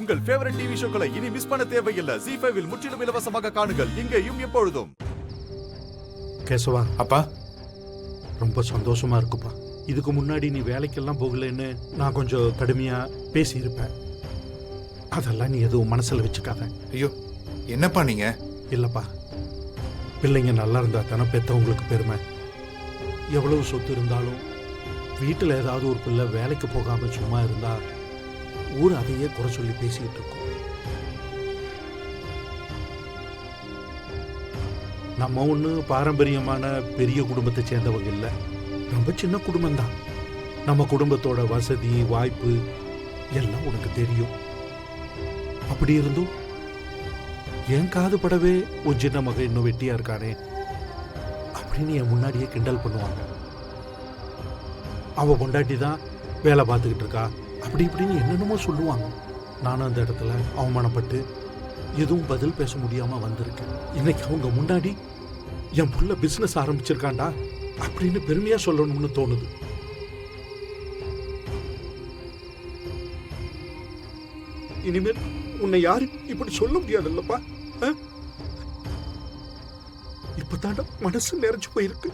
உங்கள் favourite TV ஷோக்களை இனி miss பண்ண தேவையில்லை. ZEE5 இல் முற்றிலும் இலவசமாக காணுங்கள். இங்கேயும் எப்பொழுதும். கேசவா, அப்பா ரொம்ப சந்தோஷமா இருக்குப்பா. இதுக்கு முன்னாடி நீ வேலைக்கெல்லாம் போகலன்னு நான் கொஞ்சம் கடுமையா பேசியிருப்பேன். அதெல்லாம் நீ எதுவும் மனசுல வச்சுக்காத. ஐயோ, என்னப்பா நீங்க? இல்லப்பா, பிள்ளைங்க நல்லா இருந்தா தானே பெத்தவங்களுக்கு பெருமை. எவ்வளவு சொத்து இருந்தாலும் வீட்டில் ஏதாவது ஒரு பிள்ளை வேலைக்கு போகாம சும்மா இருந்தா ஊர் அதையே குறை சொல்லி பேசிக்கிட்டு இருக்கும். நம்ம ஒண்ணு பாரம்பரியமான பெரிய குடும்பத்தை சேர்ந்தவங்க இல்லை. ரொம்ப சின்ன குடும்பம்தான். நம்ம குடும்பத்தோட வசதி வாய்ப்பு எல்லாம் உனக்கு தெரியும். அப்படி இருந்தும் என் காது படவே உன் சின்ன மகன் இன்னும் வெட்டியா இருக்கானே அப்படின்னு என் முன்னாடியே கிண்டல் பண்ணுவாங்க. அவ பொண்டாட்டி தான் வேலை பார்த்துக்கிட்டு இருக்கா அப்படி இப்படின்னு என்னென்னமோ சொல்லுவாங்க. நானும் அந்த இடத்துல அவமானப்பட்டு எதுவும் பதில் பேச முடியாம வந்திருக்கேன். இன்னைக்கு அவங்க முன்னாடி என் புள்ள பிசினஸ் ஆரம்பிச்சிருக்காண்டா அப்படின்னு பெருமையா சொல்லணும்னு தோணுது. இனிமேல் உன்னை யாரும் இப்படி சொல்ல முடியாதுல்லப்பா. இப்பதாண்ட மனசு நிறைஞ்சு போயிருக்கு.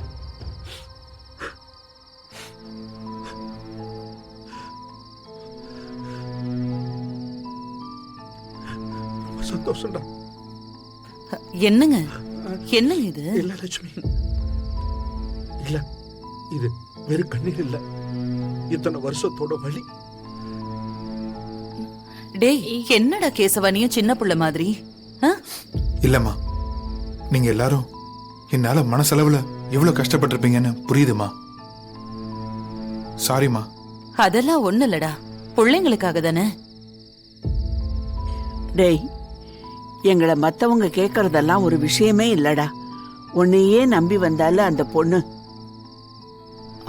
சந்தோஷம்டா. என்னங்க என்னங்க இது? இல்ல லட்சுமி, இல்ல இது வெறும் கண்ணீர் இல்ல, இத்தனை வருஷத்தோட வலி. டேய், என்னடா கேசவனியும் சின்ன புள்ள மாதிரி? இல்லம்மா, நீங்க எல்லாரும் என்னால மனசளவுல எவ்வளவு கஷ்டப்பட்டிருப்பீங்கன்னு புரியுதுமா. சாரிமா. அதெல்லாம் ஒண்ணு இல்லடா, பிள்ளைங்களுக்காக தானே. டேய், எங்களை மத்தவங்க கேக்குறதெல்லாம் ஒரு விஷயமே இல்லடா. உன்னையே நம்பி வந்தால அந்த பொண்ணு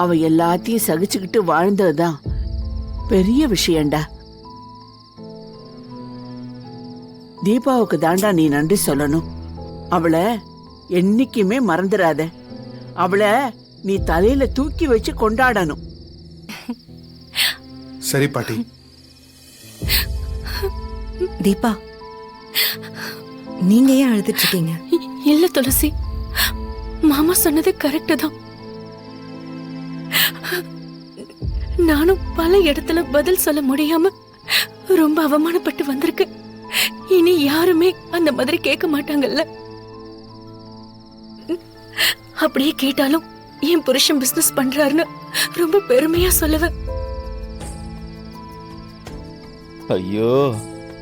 அவ எல்லாத்தையும் சகிச்சுக்கிட்டு வாழ்ந்ததுதான் பெரிய விஷயம்டா. தீபாவுக்கு தாண்டா நீ நன்றி சொல்லணும். அவளை என்னைக்குமே மறந்துடாத. அவளை நீ தலையில தூக்கி வச்சு கொண்டாடணும். சரி பாட்டி. தீபா, நீங்க ஏன் அழுதுட்டு இருக்கீங்க? இல்ல துளசி, மாமா சொன்னது கரெக்ட் தான். நானும் பல இடத்துல பதில் சொல்ல முடியாம ரொம்ப அவமானப்பட்டு வந்திருக்கேன். இனி யாருமே அந்த மாதிரி கேட்க மாட்டாங்கல்ல. அப்படியே கேட்டாலும் என் புருஷன் பிசினஸ் பண்றாருன்னு ரொம்ப பெருமையா சொல்லுவேன். ஐயோ,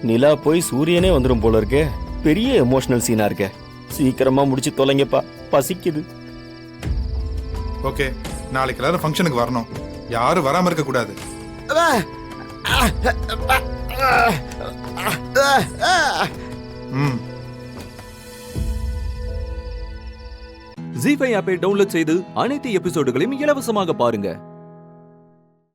நிலா போய் சூரியனே வந்துடும் போல இருக்கே. பெரிய எமோஷனல் சீனா இருக்க. சீக்கிரமா முடிச்சு தொலைங்கப்பா, பசிக்குது. ஓகே, நாளைக்கு எல்லாரும் ஃபங்க்ஷனுக்கு வரணும். யாரும் வராம இருக்க கூடாது. ZEE5 ஆப்பை டவுன்லோட் செய்து அனைத்து எபிசோடுகளையும் இலவசமாக பாருங்க.